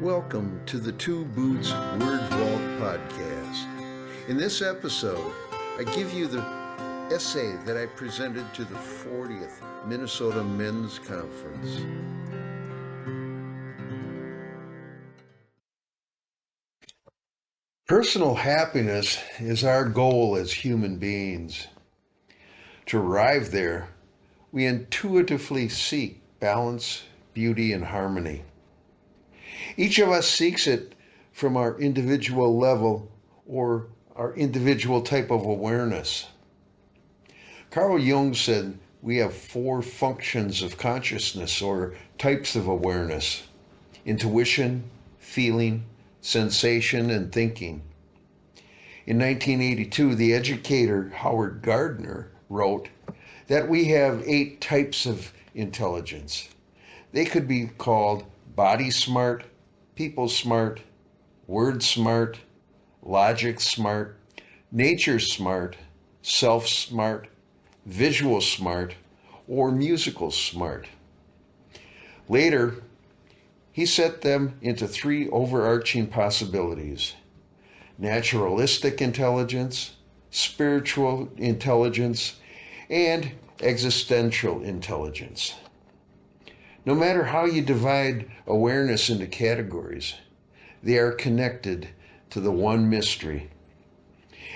Welcome to the Two Boots Word Vault podcast. In this episode, I give you the essay that I presented to the 40th Minnesota Men's Conference. Personal happiness is our goal as human beings. To arrive there, we intuitively seek balance, beauty, and harmony. Each of us seeks it from our individual level or our individual type of awareness. Carl Jung said we have 4 functions of consciousness or types of awareness: intuition, feeling, sensation, and thinking. In 1982, the educator Howard Gardner wrote that we have 8 types of intelligence. They could be called body smart, people smart, word smart, logic smart, nature smart, self smart, visual smart, or musical smart. Later, he set them into 3 overarching possibilities: naturalistic intelligence, spiritual intelligence, and existential intelligence. No matter how you divide awareness into categories, they are connected to the one mystery.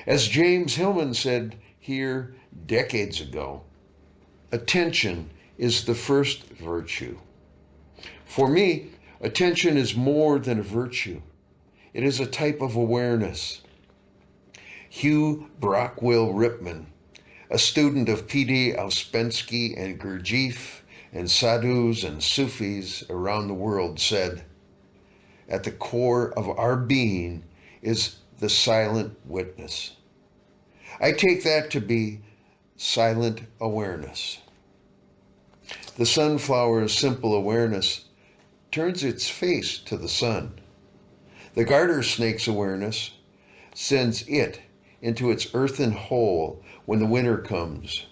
As James Hillman said here decades ago, attention is the first virtue. For me, attention is more than a virtue. It is a type of awareness. Hugh Brockwell Ripman, a student of P.D. Ouspensky and Gurdjieff and sadhus and Sufis around the world, said, "At the core of our being is the silent witness." I take that to be silent awareness. The sunflower's simple awareness turns its face to the sun. The garter snake's awareness sends it into its earthen hole when the winter comes.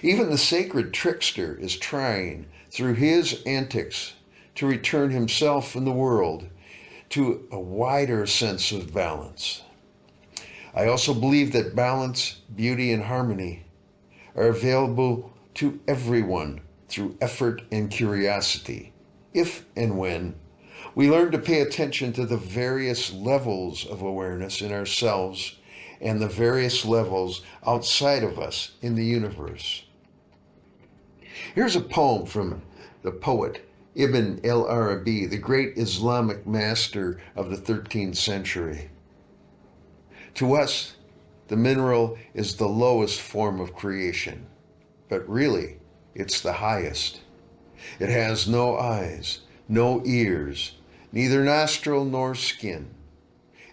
Even the sacred trickster is trying, through his antics, to return himself and the world to a wider sense of balance. I also believe that balance, beauty, and harmony are available to everyone through effort and curiosity, if and when we learn to pay attention to the various levels of awareness in ourselves and the various levels outside of us in the universe. Here's a poem from the poet Ibn al-Arabi, the great Islamic master of the 13th century. To us, the mineral is the lowest form of creation, but really, it's the highest. It has no eyes, no ears, neither nostril nor skin,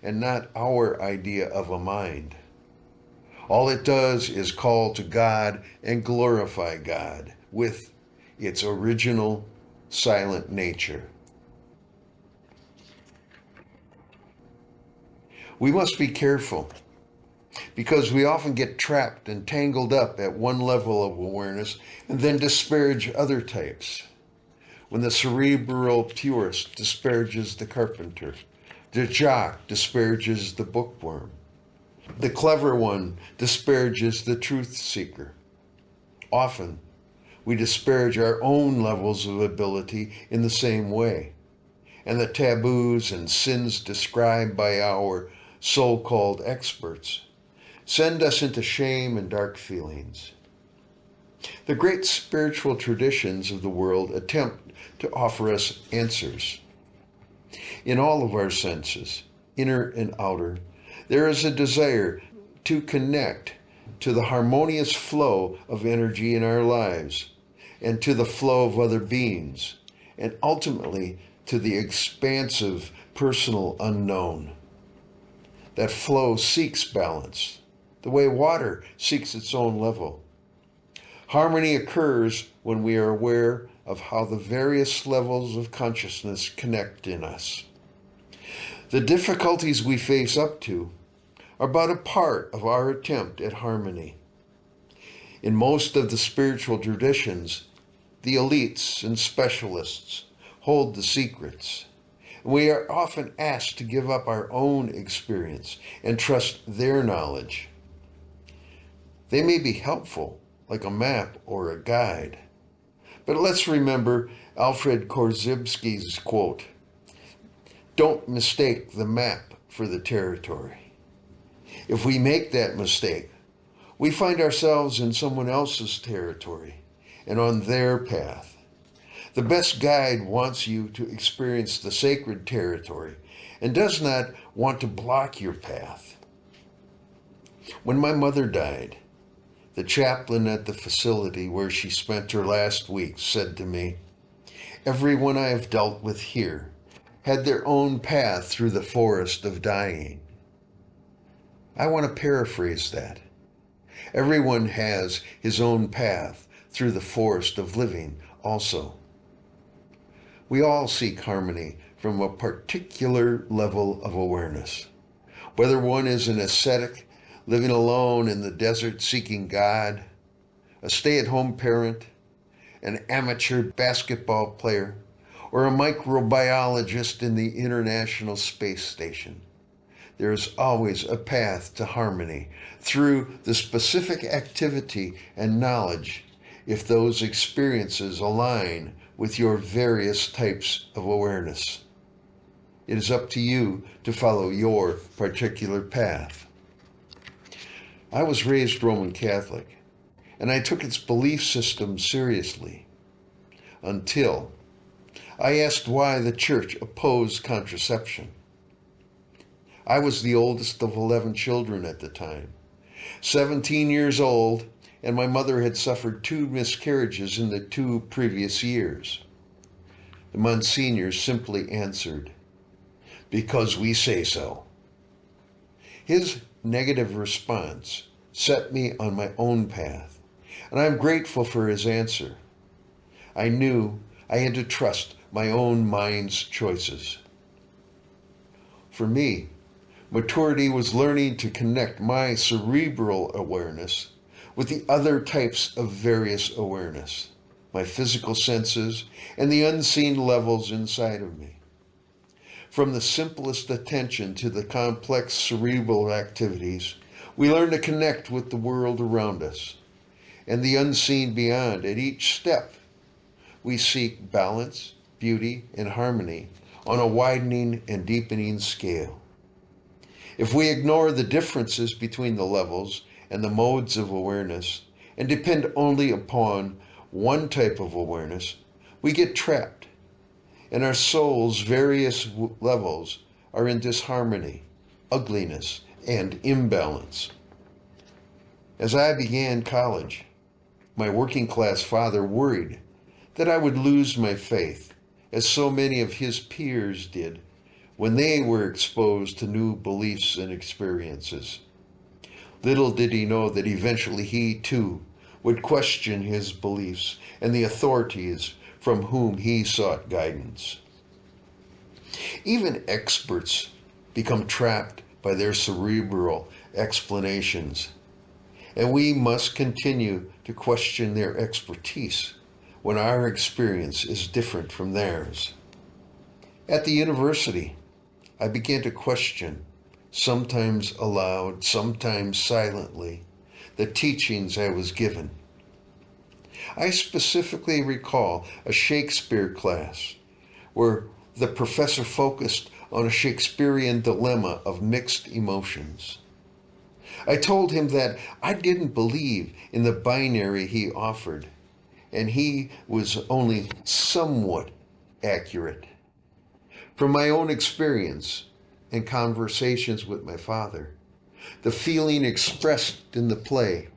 and not our idea of a mind. All it does is call to God and glorify God with its original silent nature. We must be careful because we often get trapped and tangled up at one level of awareness and then disparage other types. When the cerebral purist disparages the carpenter, the jock disparages the bookworm. The clever one disparages the truth seeker. Often, we disparage our own levels of ability in the same way, and the taboos and sins described by our so-called experts send us into shame and dark feelings. The great spiritual traditions of the world attempt to offer us answers. In all of our senses, inner and outer, there is a desire to connect to the harmonious flow of energy in our lives and to the flow of other beings, and ultimately to the expansive personal unknown. That flow seeks balance, the way water seeks its own level. Harmony occurs when we are aware of how the various levels of consciousness connect in us. The difficulties we face up to are but a part of our attempt at harmony. In most of the spiritual traditions, the elites and specialists hold the secrets, We are often asked to give up our own experience and trust their knowledge. They may be helpful, like a map or a guide. But let's remember Alfred Korzybski's quote, "Don't mistake the map for the territory." If we make that mistake, we find ourselves in someone else's territory and on their path. The best guide wants you to experience the sacred territory and does not want to block your path. When my mother died, the chaplain at the facility where she spent her last week said to me, "Everyone I have dealt with here had their own path through the forest of dying." I want to paraphrase that. Everyone has his own path through the forest of living also. We all seek harmony from a particular level of awareness. Whether one is an ascetic living alone in the desert seeking God, a stay-at-home parent, an amateur basketball player, or a microbiologist in the International Space Station, there is always a path to harmony through the specific activity and knowledge if those experiences align with your various types of awareness. It is up to you to follow your particular path. I was raised Roman Catholic, and I took its belief system seriously until I asked why the church opposed contraception. I was the oldest of 11 children at the time, 17 years old, and my mother had suffered 2 miscarriages in the 2 previous years. The Monsignor simply answered, "Because we say so." His negative response set me on my own path, and I'm grateful for his answer. I knew I had to trust my own mind's choices. For me, maturity was learning to connect my cerebral awareness with the other types of various awareness, my physical senses, and the unseen levels inside of me. From the simplest attention to the complex cerebral activities, we learn to connect with the world around us and the unseen beyond. At each step, we seek balance, beauty, and harmony on a widening and deepening scale. If we ignore the differences between the levels and the modes of awareness and depend only upon one type of awareness, we get trapped, and our soul's various levels are in disharmony, ugliness, and imbalance. As I began college, my working class father worried that I would lose my faith, as so many of his peers did when they were exposed to new beliefs and experiences. Little did he know that eventually he, too, would question his beliefs and the authorities from whom he sought guidance. Even experts become trapped by their cerebral explanations, and we must continue to question their expertise when our experience is different from theirs. At the university, I began to question, sometimes aloud, sometimes silently, the teachings I was given. I specifically recall a Shakespeare class where the professor focused on a Shakespearean dilemma of mixed emotions. I told him that I didn't believe in the binary he offered, and he was only somewhat accurate. From my own experience and conversations with my father, the feeling expressed in the play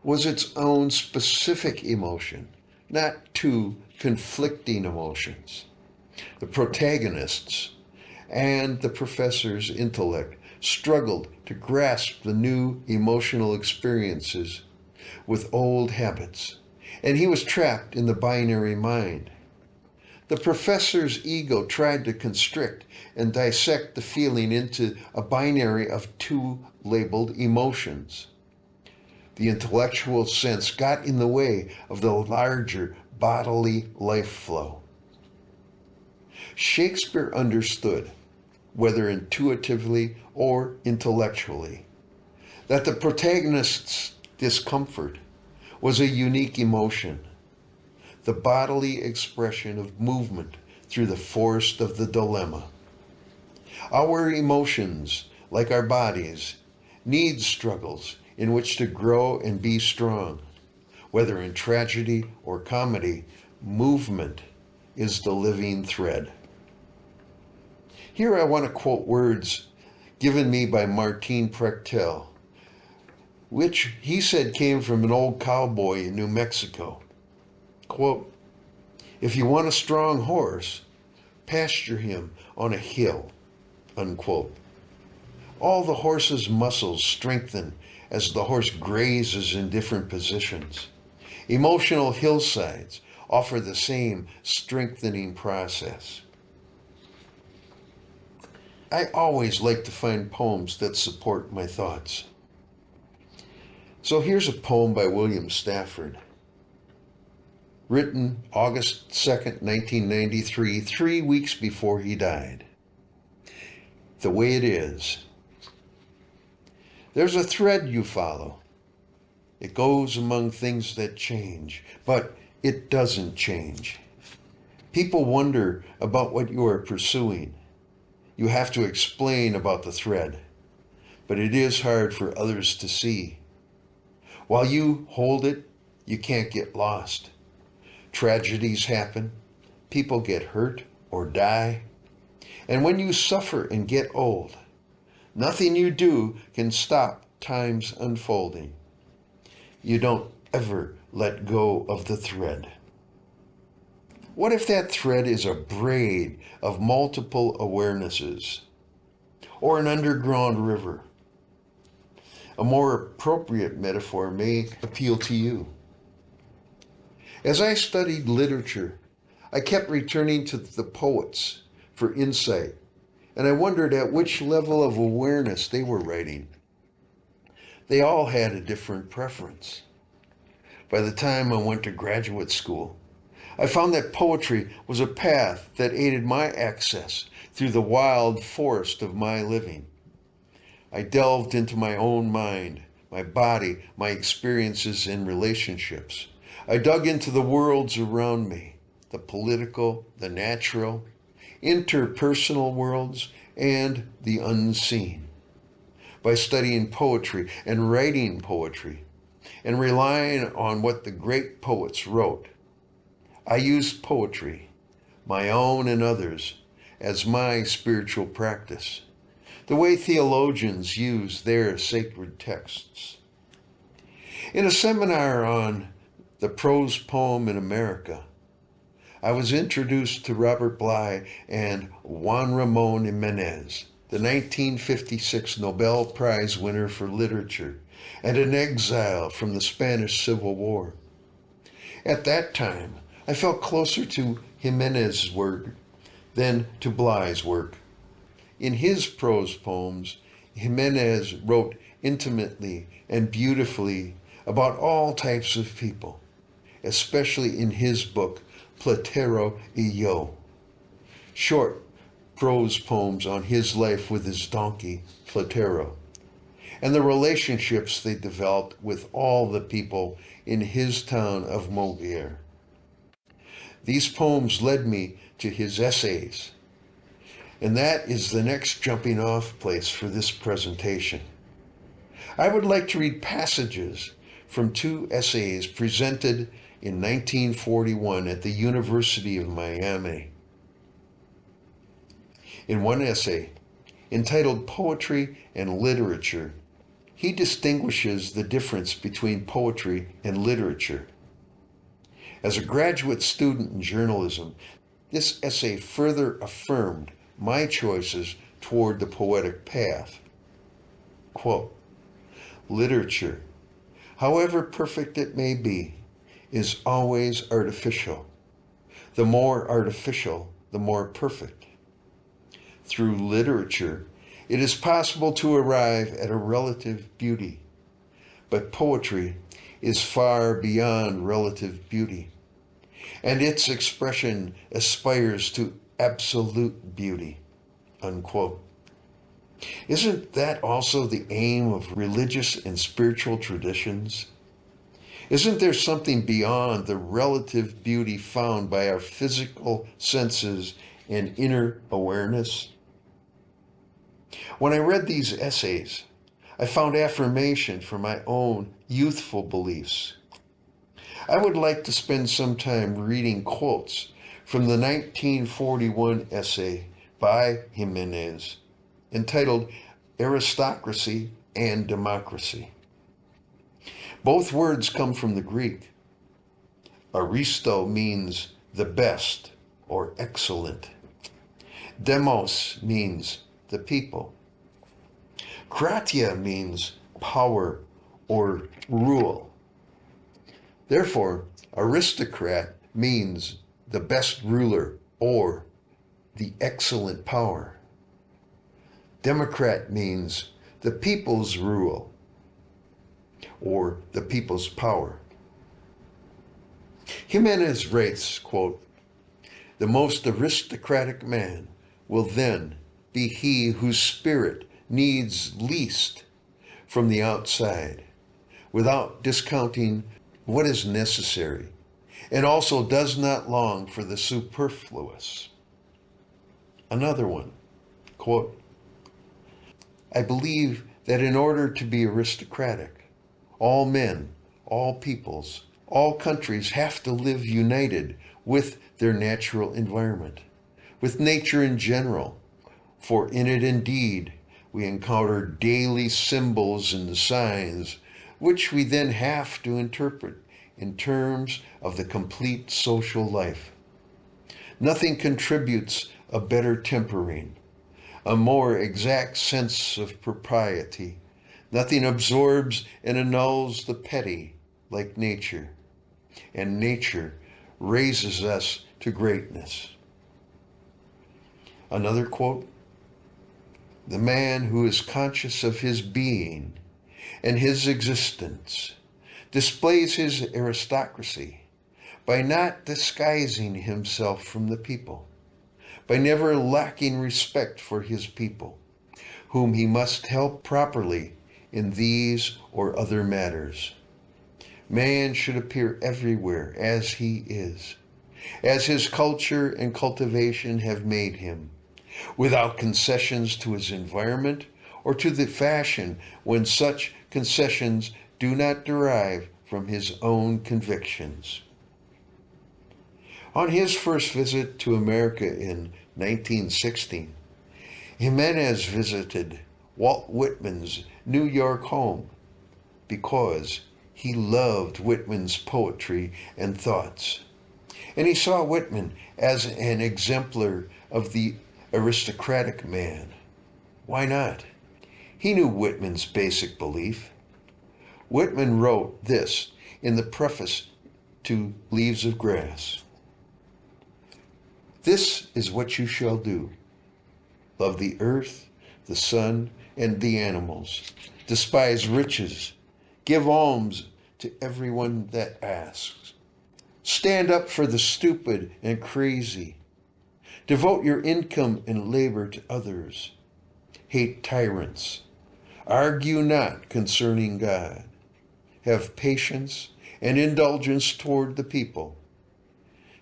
was its own specific emotion, not 2 conflicting emotions. The protagonists and the professor's intellect struggled to grasp the new emotional experiences with old habits, and he was trapped in the binary mind. The professor's ego tried to constrict and dissect the feeling into a binary of 2 labeled emotions. The intellectual sense got in the way of the larger bodily life flow. Shakespeare understood, whether intuitively or intellectually, that the protagonist's discomfort was a unique emotion, the bodily expression of movement through the forest of the dilemma. Our emotions, like our bodies, need struggles in which to grow and be strong. Whether in tragedy or comedy, movement is the living thread. Here I want to quote words given me by Martin Prechtel, which he said came from an old cowboy in New Mexico. Quote, "If you want a strong horse, pasture him on a hill," unquote. All the horse's muscles strengthen as the horse grazes in different positions. Emotional hillsides offer the same strengthening process. I always like to find poems that support my thoughts. So here's a poem by William Stafford, written August 2nd, 1993, 3 weeks before he died. The way it is. There's a thread you follow. It goes among things that change, but it doesn't change. People wonder about what you are pursuing. You have to explain about the thread, but it is hard for others to see. While you hold it, you can't get lost. Tragedies happen, people get hurt or die, and when you suffer and get old, nothing you do can stop time's unfolding. You don't ever let go of the thread. What if that thread is a braid of multiple awarenesses, or an underground river? A more appropriate metaphor may appeal to you. As I studied literature, I kept returning to the poets for insight, and I wondered at which level of awareness they were writing. They all had a different preference. By the time I went to graduate school, I found that poetry was a path that aided my access through the wild forest of my living. I delved into my own mind, my body, my experiences and relationships. I dug into the worlds around me, the political, the natural, interpersonal worlds, and the unseen. By studying poetry and writing poetry, and relying on what the great poets wrote, I used poetry, my own and others, as my spiritual practice, the way theologians use their sacred texts. In a seminar on the prose poem in America, I was introduced to Robert Bly and Juan Ramon Jimenez, the 1956 Nobel Prize winner for literature, and an exile from the Spanish Civil War. At that time, I felt closer to Jimenez's work than to Bly's work. In his prose poems, Jimenez wrote intimately and beautifully about all types of people, especially in his book, Platero y Yo, short prose poems on his life with his donkey, Platero, and the relationships they developed with all the people in his town of Moguer. These poems led me to his essays, and that is the next jumping off place for this presentation. I would like to read passages from 2 essays presented in 1941 at the University of Miami. In one essay, entitled Poetry and Literature, he distinguishes the difference between poetry and literature. As a graduate student in journalism, this essay further affirmed my choices toward the poetic path. Quote, "Literature, however perfect it may be, is always artificial. The more artificial, the more perfect. Through literature, it is possible to arrive at a relative beauty, but poetry is far beyond relative beauty, and its expression aspires to absolute beauty, unquote. Isn't that also the aim of religious and spiritual traditions? Isn't there something beyond the relative beauty found by our physical senses and inner awareness? When I read these essays, I found affirmation for my own youthful beliefs. I would like to spend some time reading quotes from the 1941 essay by Jimenez entitled Aristocracy and Democracy. Both words come from the Greek. Aristo means the best or excellent. Demos means the people. Kratia means power or rule. Therefore, aristocrat means the best ruler or the excellent power. Democrat means the people's rule or the people's power. Jimenez writes, quote, "The most aristocratic man will then be he whose spirit needs least from the outside, without discounting what is necessary, and also does not long for the superfluous." Another one, quote, "I believe that in order to be aristocratic, all men, all peoples, all countries have to live united with their natural environment, with nature in general, for in it indeed we encounter daily symbols and signs which we then have to interpret in terms of the complete social life. Nothing contributes a better tempering, a more exact sense of propriety. Nothing absorbs and annuls the petty like nature, and nature raises us to greatness." Another quote, "The man who is conscious of his being and his existence displays his aristocracy by not disguising himself from the people, by never lacking respect for his people, whom he must help properly in these or other matters. Man should appear everywhere as he is, as his culture and cultivation have made him, without concessions to his environment or to the fashion when such concessions do not derive from his own convictions." On his first visit to America in 1916, Jimenez visited Walt Whitman's New York home because he loved Whitman's poetry and thoughts. And he saw Whitman as an exemplar of the aristocratic man. Why not? He knew Whitman's basic belief. Whitman wrote this in the preface to Leaves of Grass: "This is what you shall do. Love the earth, the sun, and the animals. Despise riches. Give alms to everyone that asks. Stand up for the stupid and crazy. Devote your income and labor to others. Hate tyrants. Argue not concerning God. Have patience and indulgence toward the people.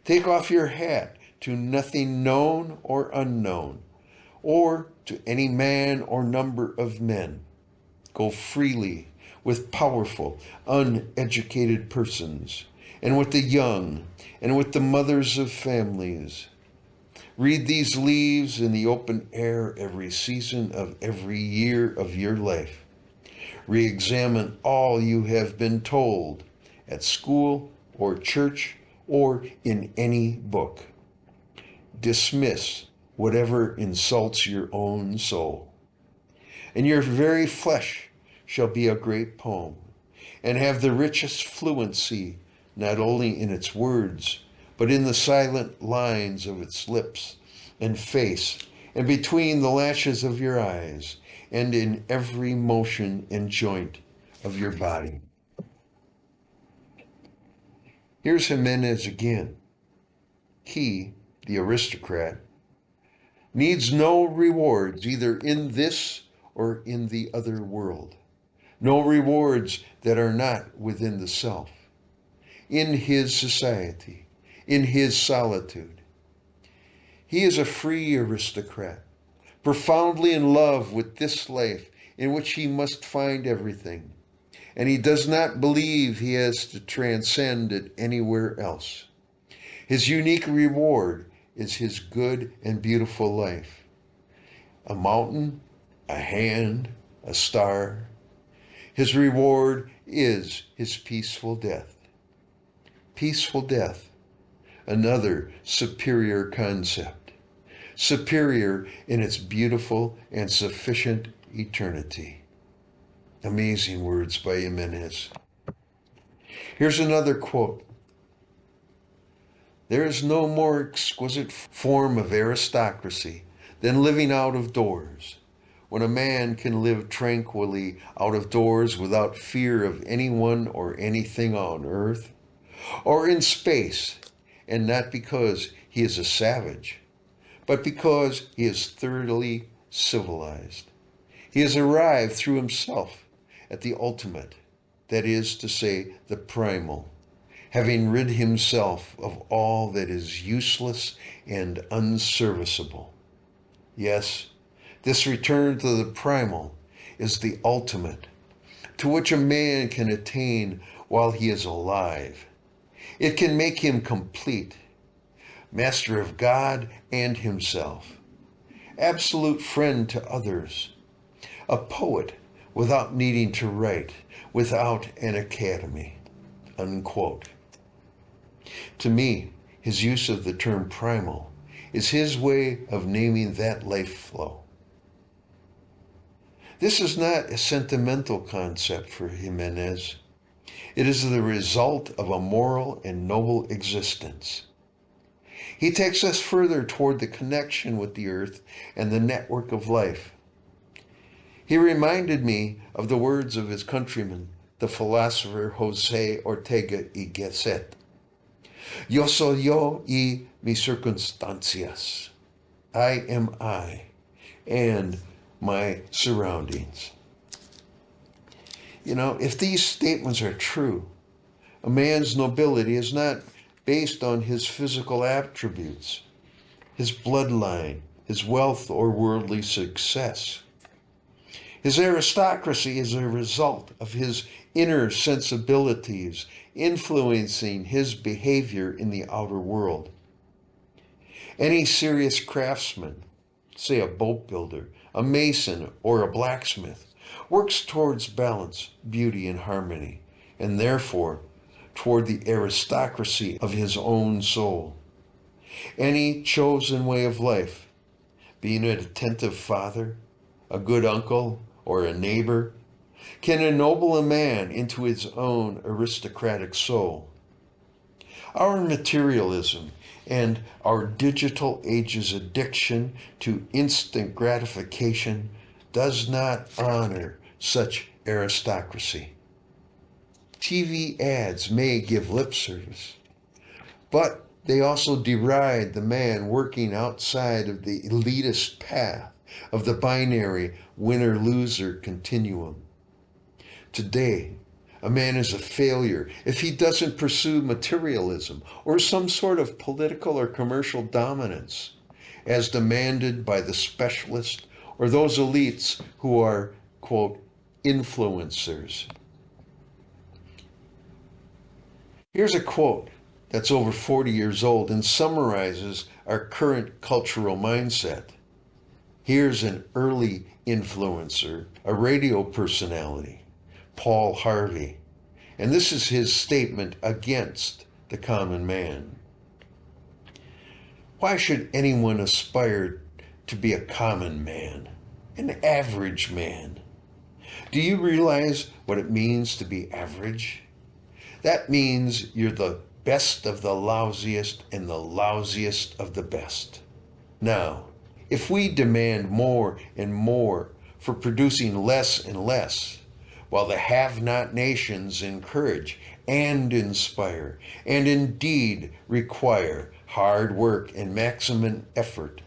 Take off your hat to nothing known or unknown, or to any man or number of men. Go freely with powerful, uneducated persons, and with the young, and with the mothers of families. Read these leaves in the open air every season of every year of your life. Re-examine all you have been told at school or church or in any book. Dismiss whatever insults your own soul. And your very flesh shall be a great poem, and have the richest fluency, not only in its words, but in the silent lines of its lips and face, and between the lashes of your eyes, and in every motion and joint of your body." Here's Jimenez again. He, the aristocrat, needs no rewards either in this or in the other world, no rewards that are not within the self, in his society, in his solitude. He is a free aristocrat, profoundly in love with this life in which he must find everything, and he does not believe he has to transcend it anywhere else. His unique reward is his good and beautiful life. A mountain, a hand, a star. His reward is his peaceful death. Peaceful death, another superior concept, superior in its beautiful and sufficient eternity. Amazing words by Jimenez. Here's another quote. There is no more exquisite form of aristocracy than living out of doors, when a man can live tranquilly out of doors without fear of anyone or anything on earth or in space, and not because he is a savage, but because he is thoroughly civilized. He has arrived through himself at the ultimate, that is to say, the primal, having rid himself of all that is useless and unserviceable. Yes, this return to the primal is the ultimate, to which a man can attain while he is alive. It can make him complete, master of God and himself, absolute friend to others, a poet without needing to write, without an academy. Unquote. To me, his use of the term primal is his way of naming that life flow. This is not a sentimental concept for Jimenez. It is the result of a moral and noble existence. He takes us further toward the connection with the earth and the network of life. He reminded me of the words of his countryman, the philosopher José Ortega y Gasset. Yo soy yo y mis circunstancias. I am I, and my surroundings. You know, if these statements are true, a man's nobility is not based on his physical attributes, his bloodline, his wealth, or worldly success. His aristocracy is a result of his inner sensibilities influencing his behavior in the outer world. Any serious craftsman, say a boat builder, a mason, or a blacksmith, works towards balance, beauty, and harmony, and therefore toward the aristocracy of his own soul. Any chosen way of life, being an attentive father, a good uncle, or a neighbor, can ennoble a man into his own aristocratic soul. Our materialism and our digital age's addiction to instant gratification does not honor such aristocracy. TV ads may give lip service, but they also deride the man working outside of the elitist path of the binary winner-loser continuum. Today, a man is a failure if he doesn't pursue materialism or some sort of political or commercial dominance as demanded by the specialist or those elites who are, quote, influencers. Here's a quote that's over 40 years old and summarizes our current cultural mindset. Here's an early influencer, a radio personality, Paul Harvey, and this is his statement against the common man. Why should anyone aspire to be a common man, an average man? Do you realize what it means to be average? That means you're the best of the lousiest and the lousiest of the best. Now, if we demand more and more for producing less and less, while the have-not nations encourage and inspire and indeed require hard work and maximum effort,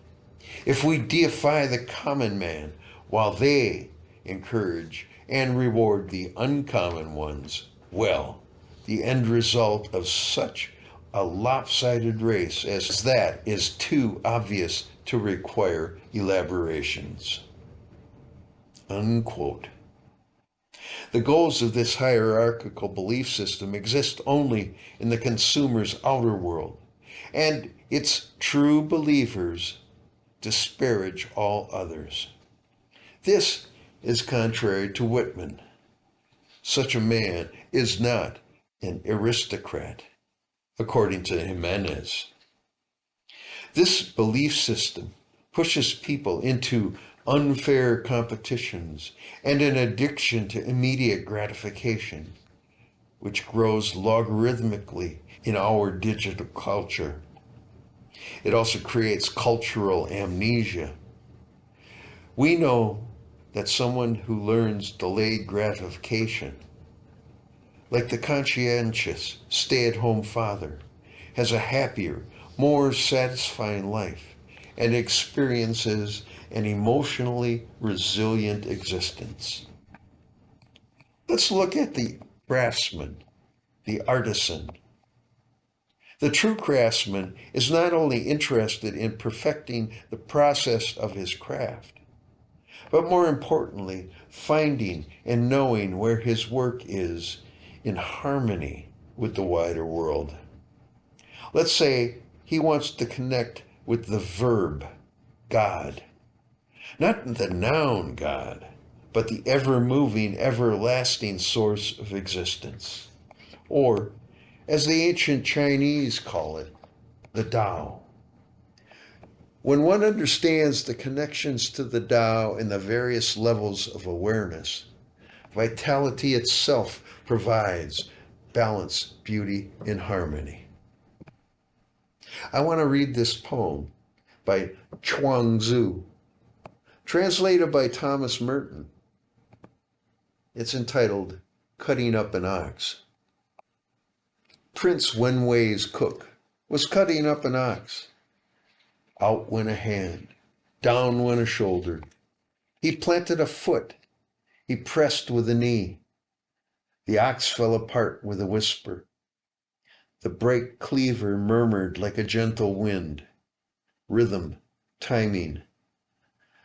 If we deify the common man while they encourage and reward the uncommon ones, well, the end result of such a lopsided race as that is too obvious to require elaborations. Unquote. The goals of this hierarchical belief system exist only in the consumer's outer world, and its true believers disparage all others. This is contrary to Whitman. Such a man is not an aristocrat, according to Jimenez. This belief system pushes people into unfair competitions and an addiction to immediate gratification, which grows logarithmically in our digital culture. It also creates cultural amnesia. We know that someone who learns delayed gratification, like the conscientious stay-at-home father, has a happier, more satisfying life and experiences an emotionally resilient existence. Let's look at the craftsman, the artisan. The true craftsman is not only interested in perfecting the process of his craft, but more importantly, finding and knowing where his work is in harmony with the wider world. Let's say he wants to connect with the verb, God. Not the noun God, but the ever-moving, everlasting source of existence. Or, as the ancient Chinese call it, the Tao. When one understands the connections to the Tao in the various levels of awareness, vitality itself provides balance, beauty, and harmony. I want to read this poem by Chuang Tzu, translated by Thomas Merton. It's entitled, Cutting Up an Ox. Prince Wenwei's cook was cutting up an ox. Out went a hand, down went a shoulder. He planted a foot, he pressed with a knee. The ox fell apart with a whisper. The bright cleaver murmured like a gentle wind, rhythm, timing,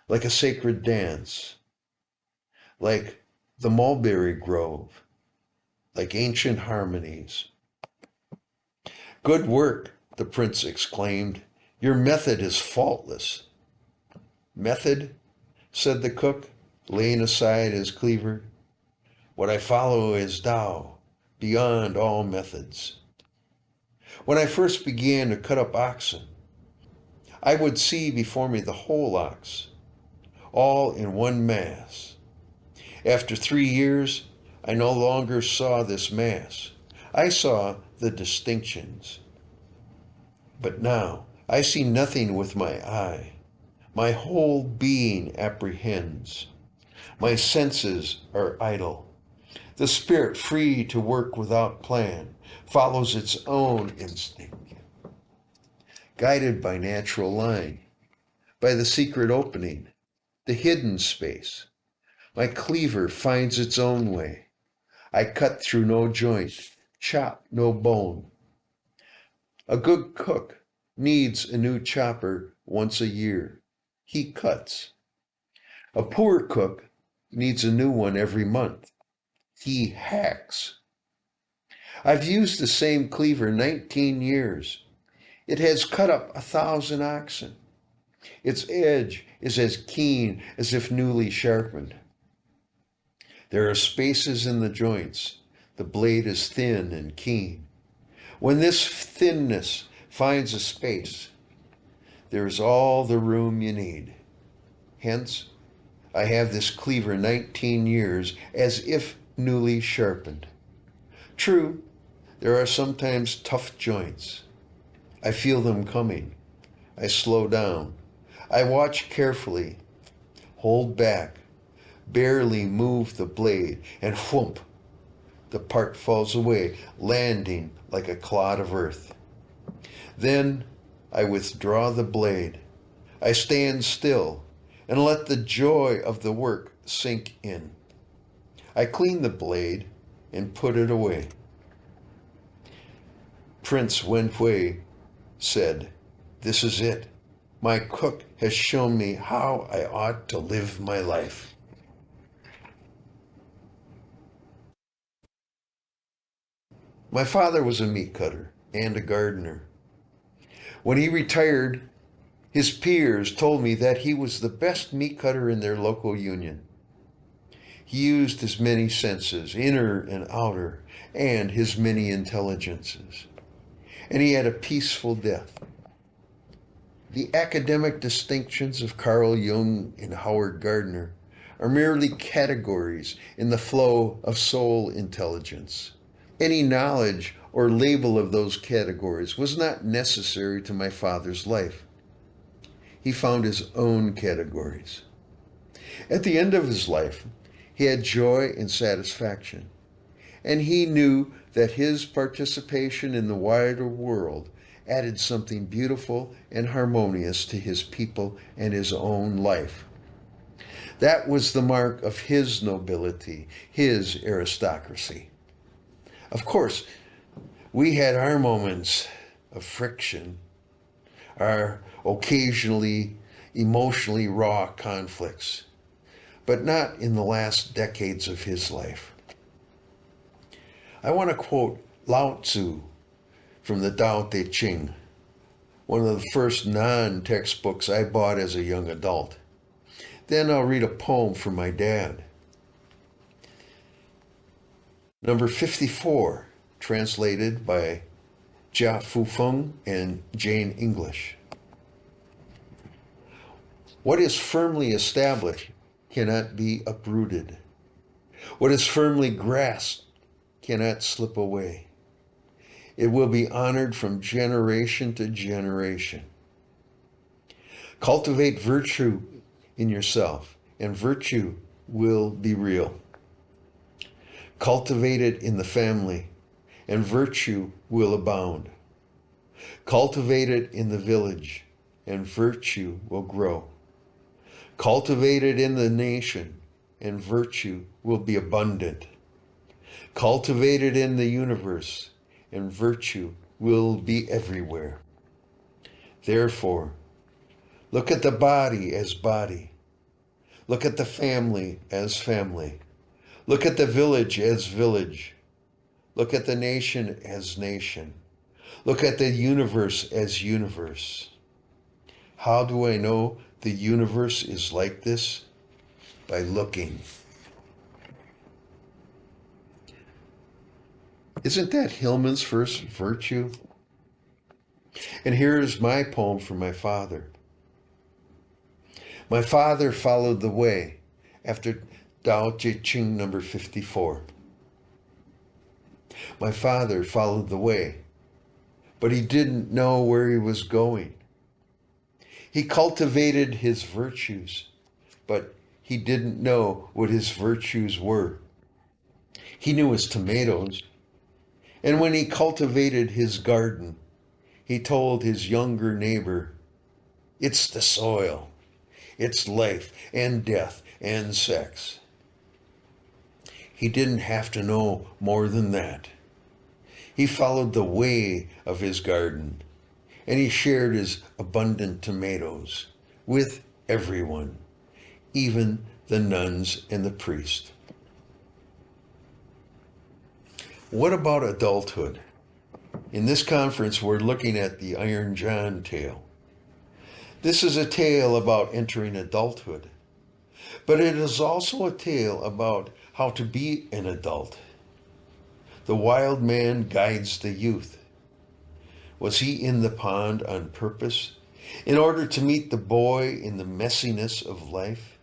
like a sacred dance, like the mulberry grove, like ancient harmonies. Good work, the prince exclaimed. Your method is faultless. Method, said the cook, laying aside his cleaver. What I follow is Tao, beyond all methods. When I first began to cut up oxen, I would see before me the whole ox, all in one mass. After 3 years, I no longer saw this mass. I saw the distinctions. But now, I see nothing with my eye. My whole being apprehends. My senses are idle. The spirit, free to work without plan, follows its own instinct. Guided by natural line, by the secret opening, the hidden space, my cleaver finds its own way. I cut through no joint, chop no bone. A good cook needs a new chopper once a year. He cuts. A poor cook needs a new one every month. He hacks. I've used the same cleaver 19 years. It has cut up 1,000 oxen. Its edge is as keen as if newly sharpened. There are spaces in the joints. The blade is thin and keen. When this thinness finds a space, there is all the room you need. Hence, I have this cleaver 19 years as if newly sharpened. True, there are sometimes tough joints. I feel them coming. I slow down. I watch carefully, hold back, barely move the blade, and whoomp, the part falls away, landing like a clod of earth. Then I withdraw the blade. I stand still and let the joy of the work sink in. I clean the blade and put it away. Prince Wenhui said, "This is it. My cook has shown me how I ought to live my life." My father was a meat cutter and a gardener. When he retired, his peers told me that he was the best meat cutter in their local union. He used his many senses, inner and outer, and his many intelligences. And he had a peaceful death. The academic distinctions of Carl Jung and Howard Gardner are merely categories in the flow of soul intelligence. Any knowledge or label of those categories was not necessary to my father's life. He found his own categories. At the end of his life, he had joy and satisfaction, and he knew that his participation in the wider world added something beautiful and harmonious to his people and his own life. That was the mark of his nobility, his aristocracy. Of course, we had our moments of friction, our occasionally emotionally raw conflicts, but not in the last decades of his life. I want to quote Lao Tzu from the Tao Te Ching, one of the first non-textbooks I bought as a young adult. Then I'll read a poem from my dad. Number 54, translated by Jia Fufeng and Jane English. What is firmly established cannot be uprooted. What is firmly grasped cannot slip away. It will be honored from generation to generation. Cultivate virtue in yourself, and virtue will be real. Cultivate it in the family, and virtue will abound. Cultivate it in the village, and virtue will grow. Cultivate it in the nation, and virtue will be abundant. Cultivate it in the universe, and virtue will be everywhere. Therefore, look at the body as body. Look at the family as family. Look at the village as village. Look at the nation as nation. Look at the universe as universe. How do I know the universe is like this? By looking. Isn't that Hillman's first virtue? And here is my poem from my father. My father followed the way after Tao Te Ching number 54. My father followed the way, but he didn't know where he was going. He cultivated his virtues, but he didn't know what his virtues were. He knew his tomatoes, and when he cultivated his garden, he told his younger neighbor, "It's the soil, it's life and death and sex." He didn't have to know more than that. He followed the way of his garden, and he shared his abundant tomatoes with everyone, even the nuns and the priest. What about adulthood? In this conference, we're looking at the Iron John tale. This is a tale about entering adulthood, but it is also a tale about how to be an adult. The wild man guides the youth. Was he in the pond on purpose in order to meet the boy in the messiness of life?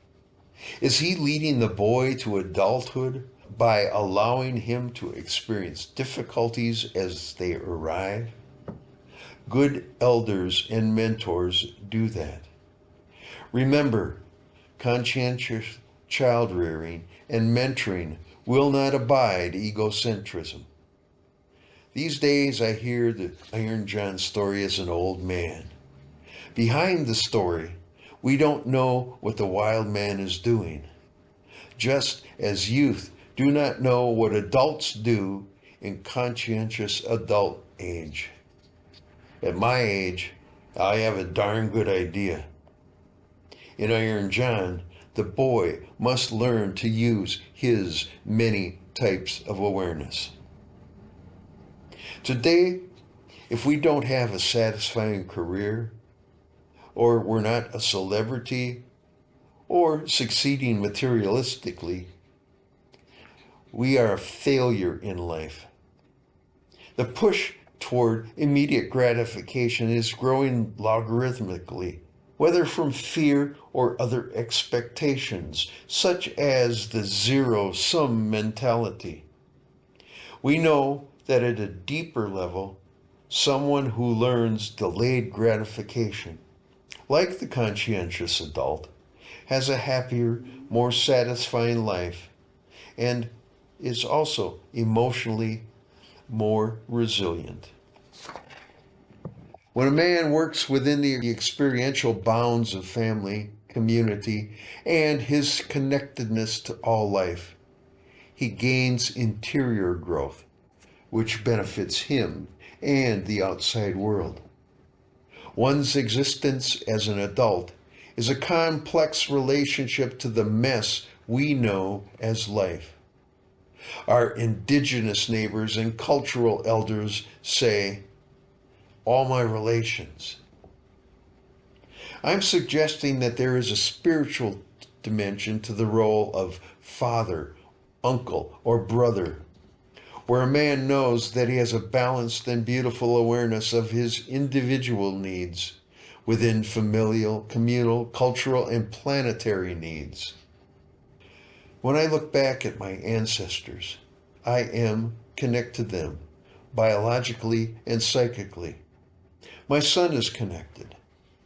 Is he leading the boy to adulthood by allowing him to experience difficulties as they arrive? Good elders and mentors do that. Remember, conscientious child rearing and mentoring will not abide egocentrism. These days I hear the Iron John story as an old man. Behind the story We don't know what the wild man is doing, just as youth do not know what adults do in conscientious adult age. At my age, I have a darn good idea. In Iron John, the boy must learn to use his many types of awareness. Today, if we don't have a satisfying career, or we're not a celebrity, or succeeding materialistically, we are a failure in life. The push toward immediate gratification is growing logarithmically, whether from fear or other expectations, such as the zero-sum mentality. We know that at a deeper level, someone who learns delayed gratification, like the conscientious adult, has a happier, more satisfying life, and is also emotionally more resilient. When a man works within the experiential bounds of family, community, and his connectedness to all life, he gains interior growth, which benefits him and the outside world. One's existence as an adult is a complex relationship to the mess we know as life. Our indigenous neighbors and cultural elders say, all my relations. I'm suggesting that there is a spiritual dimension to the role of father, uncle, or brother, where a man knows that he has a balanced and beautiful awareness of his individual needs within familial, communal, cultural, and planetary needs. When I look back at my ancestors, I am connected to them, biologically and psychically. My son is connected.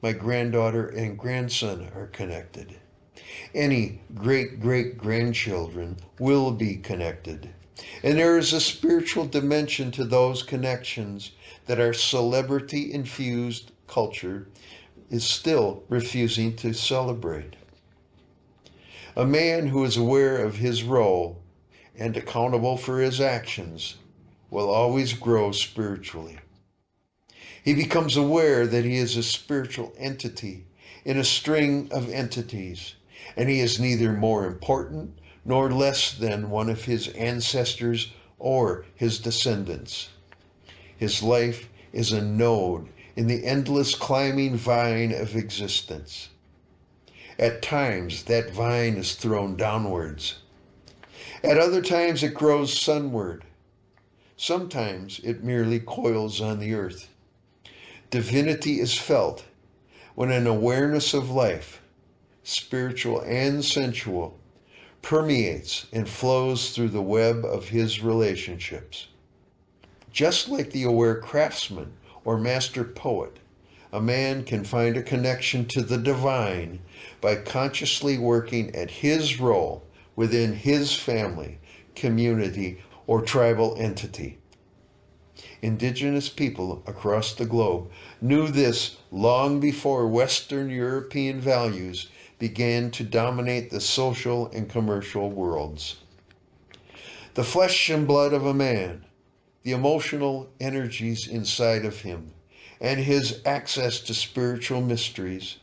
My granddaughter and grandson are connected. Any great-great-grandchildren will be connected. And there is a spiritual dimension to those connections that our celebrity-infused culture is still refusing to celebrate. A man who is aware of his role and accountable for his actions will always grow spiritually. He becomes aware that he is a spiritual entity in a string of entities, and he is neither more important nor less than one of his ancestors or his descendants. His life is a node in the endless climbing vine of existence. At times, that vine is thrown downwards. At other times, it grows sunward. Sometimes it merely coils on the earth. Divinity is felt when an awareness of life, spiritual and sensual, permeates and flows through the web of his relationships. Just like the aware craftsman or master poet, a man can find a connection to the divine by consciously working at his role within his family, community, or tribal entity. Indigenous people across the globe knew this long before Western European values began to dominate the social and commercial worlds. The flesh and blood of a man, the emotional energies inside of him, and his access to spiritual mysteries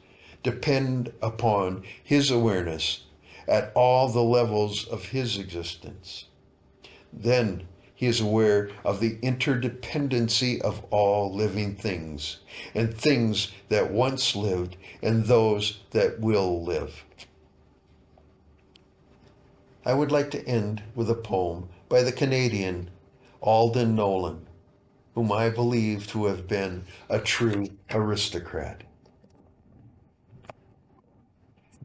depend upon his awareness at all the levels of his existence. Then he is aware of the interdependency of all living things, and things that once lived and those that will live. I would like to end with a poem by the Canadian Alden Nolan, whom I believe to have been a true aristocrat.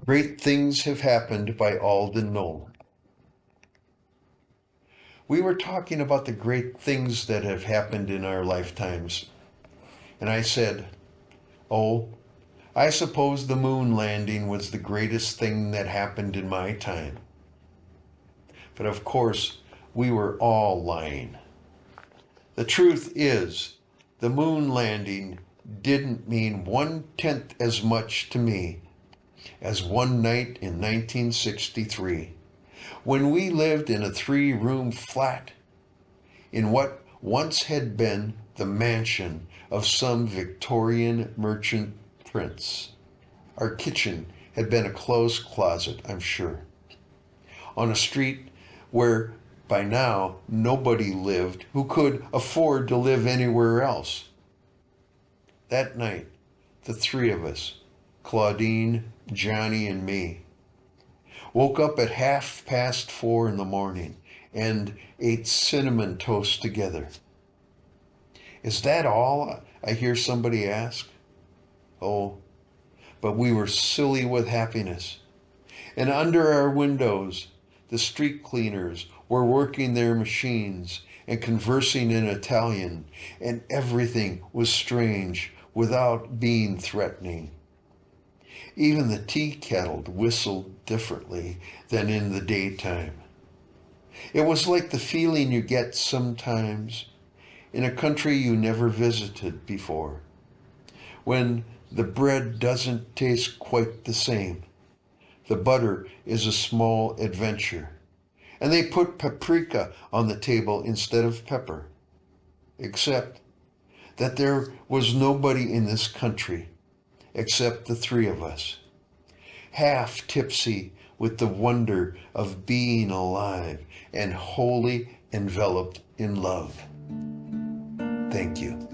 Great things have happened by Alden Nolan. We were talking about the great things that have happened in our lifetimes. And I said, oh, I suppose the moon landing was the greatest thing that happened in my time. But of course, we were all lying. The truth is, the moon landing didn't mean 1/10 as much to me as one night in 1963, when we lived in a 3-room flat in what once had been the mansion of some Victorian merchant prince. Our kitchen had been a clothes closet, I'm sure, on a street where by now nobody lived who could afford to live anywhere else. That night, the 3 of us, Claudine, Johnny, and me, woke up at 4:30 in the morning and ate cinnamon toast together. Is that all? I hear somebody ask. Oh, but we were silly with happiness. And under our windows, the street cleaners were working their machines and conversing in Italian, and everything was strange without being threatening. Even the tea kettle whistled differently than in the daytime. It was like the feeling you get sometimes in a country you never visited before, when the bread doesn't taste quite the same. The butter is a small adventure, and they put paprika on the table instead of pepper. Except that there was nobody in this country except the 3 of us, half tipsy with the wonder of being alive and wholly enveloped in love. Thank you.